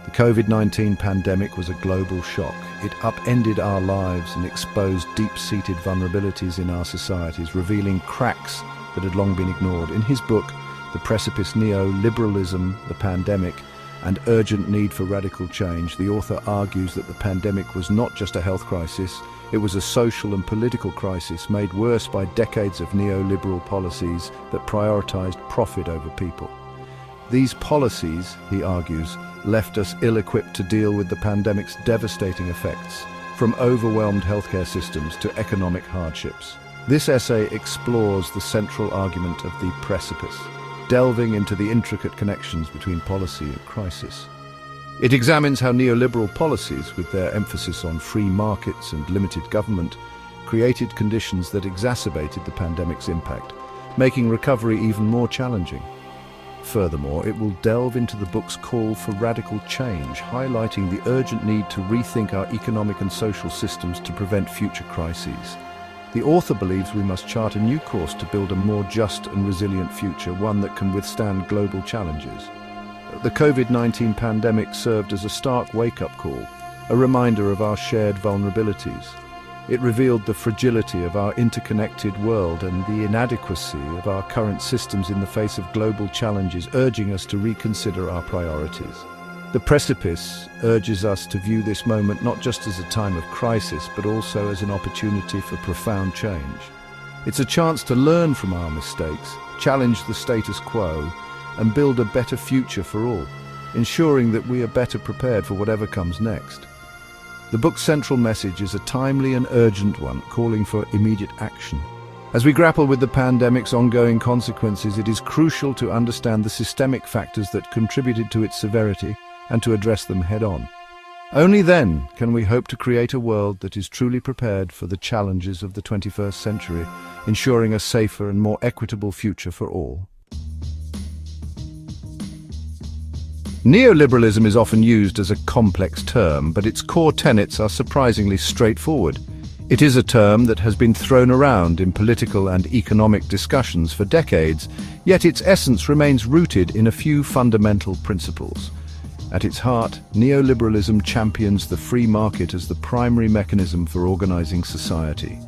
The COVID-19 pandemic was a global shock. It upended our lives and exposed deep-seated vulnerabilities in our societies, revealing cracks that had long been ignored. In his book, The Precipice, Neoliberalism, the Pandemic, and Urgent Need for Radical Change, the author argues that the pandemic was not just a health crisis, it was a social and political crisis made worse by decades of neoliberal policies that prioritized profit over people. These policies, he argues, left us ill-equipped to deal with the pandemic's devastating effects, from overwhelmed healthcare systems to economic hardships. This essay explores the central argument of the precipice, delving into the intricate connections between policy and crisis. It examines how neoliberal policies, with their emphasis on free markets and limited government, created conditions that exacerbated the pandemic's impact, making recovery even more challenging. Furthermore, it will delve into the book's call for radical change, highlighting the urgent need to rethink our economic and social systems to prevent future crises. The author believes we must chart a new course to build a more just and resilient future, one that can withstand global challenges. The COVID-19 pandemic served as a stark wake-up call, a reminder of our shared vulnerabilities. It revealed the fragility of our interconnected world and the inadequacy of our current systems in the face of global challenges, urging us to reconsider our priorities. The Precipice urges us to view this moment not just as a time of crisis, but also as an opportunity for profound change. It's a chance to learn from our mistakes, challenge the status quo, and build a better future for all, ensuring that we are better prepared for whatever comes next. The book's central message is a timely and urgent one, calling for immediate action. As we grapple with the pandemic's ongoing consequences, it is crucial to understand the systemic factors that contributed to its severity and to address them head-on. Only then can we hope to create a world that is truly prepared for the challenges of the 21st century, ensuring a safer and more equitable future for all. Neoliberalism is often used as a complex term, but its core tenets are surprisingly straightforward. It is a term that has been thrown around in political and economic discussions for decades, yet its essence remains rooted in a few fundamental principles. At its heart, neoliberalism champions the free market as the primary mechanism for organizing society.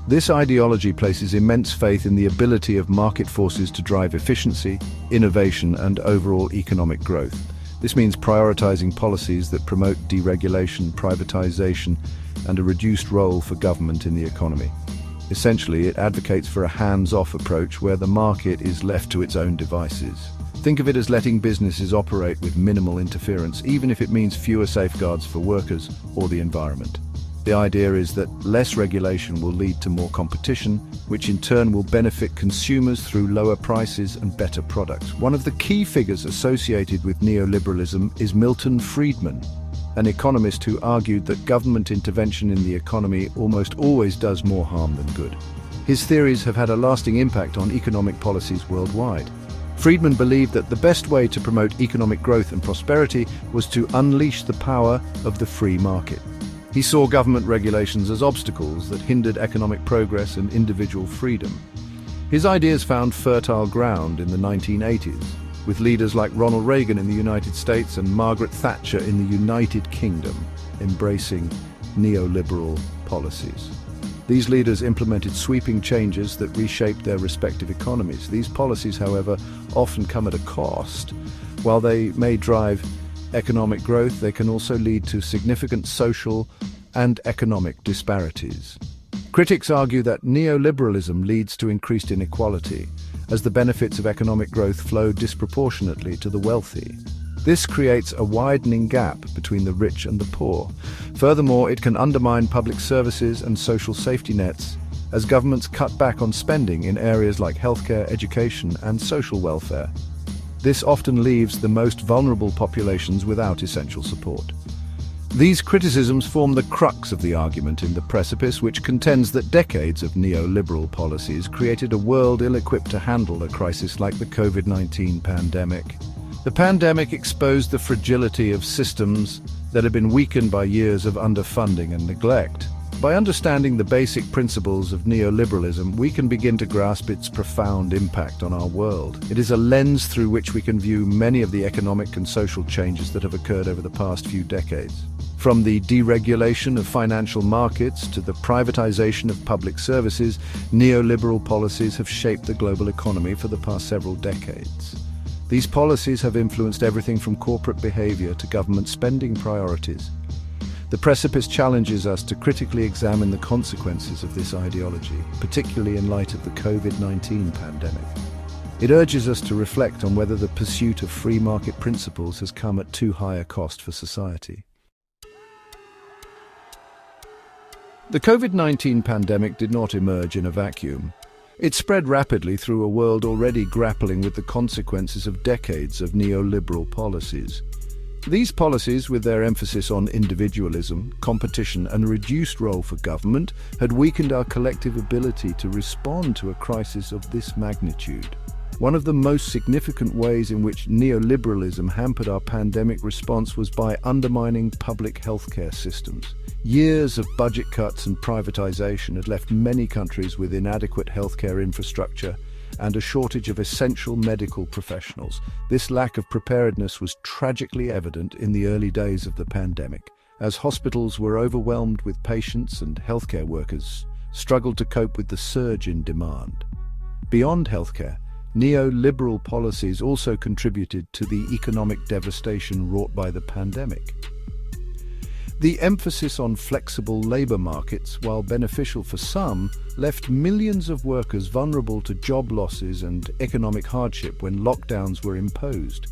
This ideology places immense faith in the ability of market forces to drive efficiency, innovation, and overall economic growth. This means prioritizing policies that promote deregulation, privatization, and a reduced role for government in the economy. Essentially, it advocates for a hands-off approach where the market is left to its own devices. Think of it as letting businesses operate with minimal interference, even if it means fewer safeguards for workers or the environment. The idea is that less regulation will lead to more competition, which in turn will benefit consumers through lower prices and better products. One of the key figures associated with neoliberalism is Milton Friedman, an economist who argued that government intervention in the economy almost always does more harm than good. His theories have had a lasting impact on economic policies worldwide. Friedman believed that the best way to promote economic growth and prosperity was to unleash the power of the free market. He saw government regulations as obstacles that hindered economic progress and individual freedom. His ideas found fertile ground in the 1980s, with leaders like Ronald Reagan in the United States and Margaret Thatcher in the United Kingdom embracing neoliberal policies. These leaders implemented sweeping changes that reshaped their respective economies. These policies, however, often come at a cost. While they may drive economic growth, they can also lead to significant social and economic disparities. Critics argue that neoliberalism leads to increased inequality, as the benefits of economic growth flow disproportionately to the wealthy. This creates a widening gap between the rich and the poor. Furthermore, it can undermine public services and social safety nets, as governments cut back on spending in areas like healthcare, education, and social welfare. This often leaves the most vulnerable populations without essential support. These criticisms form the crux of the argument in The Precipice, which contends that decades of neoliberal policies created a world ill-equipped to handle a crisis like the COVID-19 pandemic. The pandemic exposed the fragility of systems that had been weakened by years of underfunding and neglect. By understanding the basic principles of neoliberalism, we can begin to grasp its profound impact on our world. It is a lens through which we can view many of the economic and social changes that have occurred over the past few decades. From the deregulation of financial markets to the privatization of public services, neoliberal policies have shaped the global economy for the past several decades. These policies have influenced everything from corporate behavior to government spending priorities. The Precipice challenges us to critically examine the consequences of this ideology, particularly in light of the COVID-19 pandemic. It urges us to reflect on whether the pursuit of free market principles has come at too high a cost for society. The COVID-19 pandemic did not emerge in a vacuum. It spread rapidly through a world already grappling with the consequences of decades of neoliberal policies. These policies, with their emphasis on individualism, competition, and a reduced role for government, had weakened our collective ability to respond to a crisis of this magnitude. One of the most significant ways in which neoliberalism hampered our pandemic response was by undermining public healthcare systems. Years of budget cuts and privatization had left many countries with inadequate healthcare infrastructure and a shortage of essential medical professionals. This lack of preparedness was tragically evident in the early days of the pandemic, as hospitals were overwhelmed with patients and healthcare workers struggled to cope with the surge in demand. Beyond healthcare, neoliberal policies also contributed to the economic devastation wrought by the pandemic. The emphasis on flexible labor markets, while beneficial for some, left millions of workers vulnerable to job losses and economic hardship when lockdowns were imposed.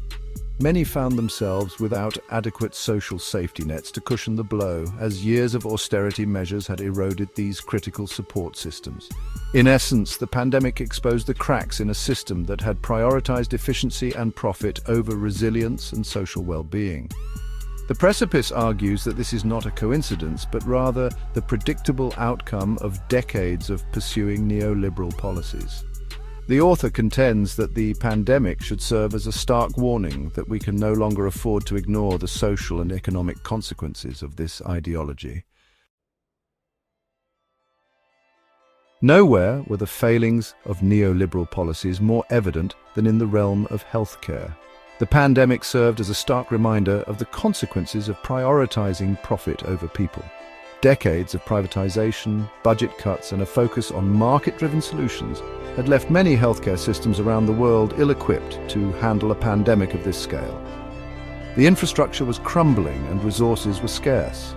Many found themselves without adequate social safety nets to cushion the blow, as years of austerity measures had eroded these critical support systems. In essence, the pandemic exposed the cracks in a system that had prioritized efficiency and profit over resilience and social well-being. The Precipice argues that this is not a coincidence, but rather the predictable outcome of decades of pursuing neoliberal policies. The author contends that the pandemic should serve as a stark warning that we can no longer afford to ignore the social and economic consequences of this ideology. Nowhere were the failings of neoliberal policies more evident than in the realm of healthcare. The pandemic served as a stark reminder of the consequences of prioritizing profit over people. Decades of privatization, budget cuts, and a focus on market-driven solutions had left many healthcare systems around the world ill-equipped to handle a pandemic of this scale. The infrastructure was crumbling and resources were scarce.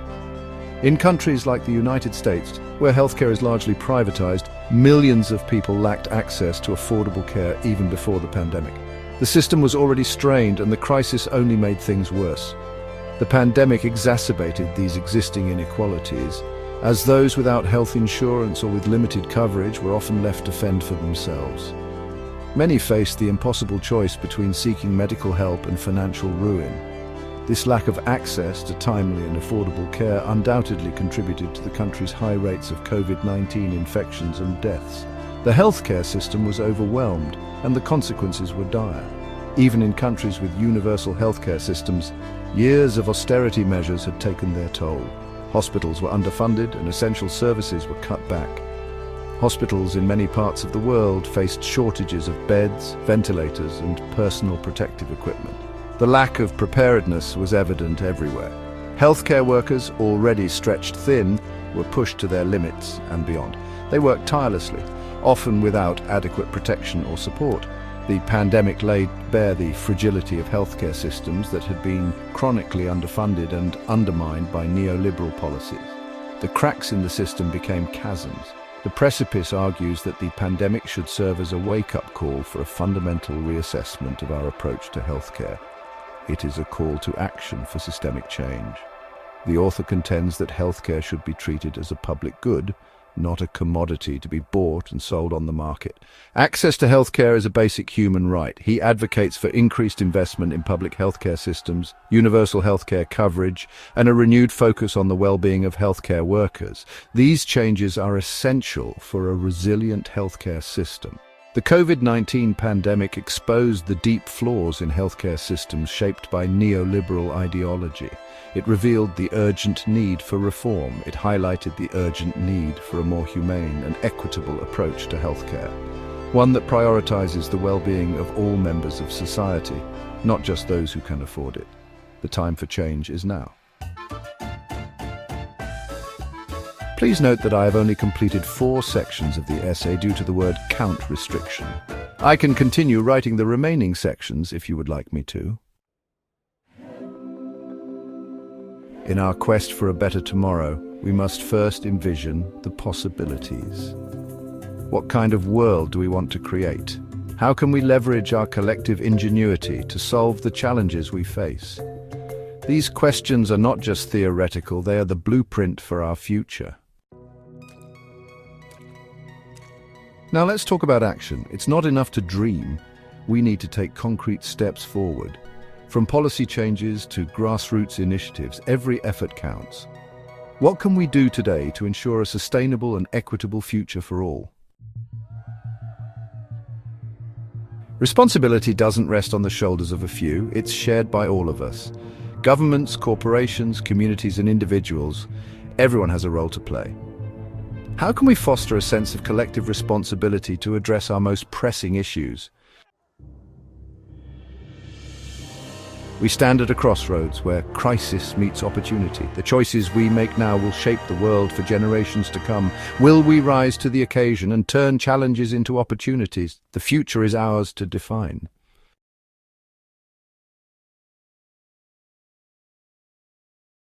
In countries like the United States, where healthcare is largely privatized, millions of people lacked access to affordable care even before the pandemic. The system was already strained, and the crisis only made things worse. The pandemic exacerbated these existing inequalities, as those without health insurance or with limited coverage were often left to fend for themselves. Many faced the impossible choice between seeking medical help and financial ruin. This lack of access to timely and affordable care undoubtedly contributed to the country's high rates of COVID-19 infections and deaths. The healthcare system was overwhelmed, and the consequences were dire. Even in countries with universal healthcare systems, years of austerity measures had taken their toll. Hospitals were underfunded and essential services were cut back. Hospitals in many parts of the world faced shortages of beds, ventilators, and personal protective equipment. The lack of preparedness was evident everywhere. Healthcare workers, already stretched thin, were pushed to their limits and beyond. They worked tirelessly, often without adequate protection or support. The pandemic laid bare the fragility of healthcare systems that had been chronically underfunded and undermined by neoliberal policies. The cracks in the system became chasms. The Precipice argues that the pandemic should serve as a wake-up call for a fundamental reassessment of our approach to healthcare. It is a call to action for systemic change. The author contends that healthcare should be treated as a public good, not a commodity to be bought and sold on the market. Access to healthcare is a basic human right. He advocates for increased investment in public healthcare systems, universal healthcare coverage, and a renewed focus on the well-being of healthcare workers. These changes are essential for a resilient healthcare system. The COVID-19 pandemic exposed the deep flaws in healthcare systems shaped by neoliberal ideology. It revealed the urgent need for reform. It highlighted the urgent need for a more humane and equitable approach to healthcare, one that prioritizes the well-being of all members of society, not just those who can afford it. The time for change is now. Please note that I have only completed 4 sections of the essay due to the word count restriction. I can continue writing the remaining sections if you would like me to. In our quest for a better tomorrow, we must first envision the possibilities. What kind of world do we want to create? How can we leverage our collective ingenuity to solve the challenges we face? These questions are not just theoretical, they are the blueprint for our future. Now let's talk about action. It's not enough to dream. We need to take concrete steps forward. From policy changes to grassroots initiatives, every effort counts. What can we do today to ensure a sustainable and equitable future for all? Responsibility doesn't rest on the shoulders of a few, it's shared by all of us. Governments, corporations, communities and individuals, everyone has a role to play. How can we foster a sense of collective responsibility to address our most pressing issues? We stand at a crossroads where crisis meets opportunity. The choices we make now will shape the world for generations to come. Will we rise to the occasion and turn challenges into opportunities? The future is ours to define.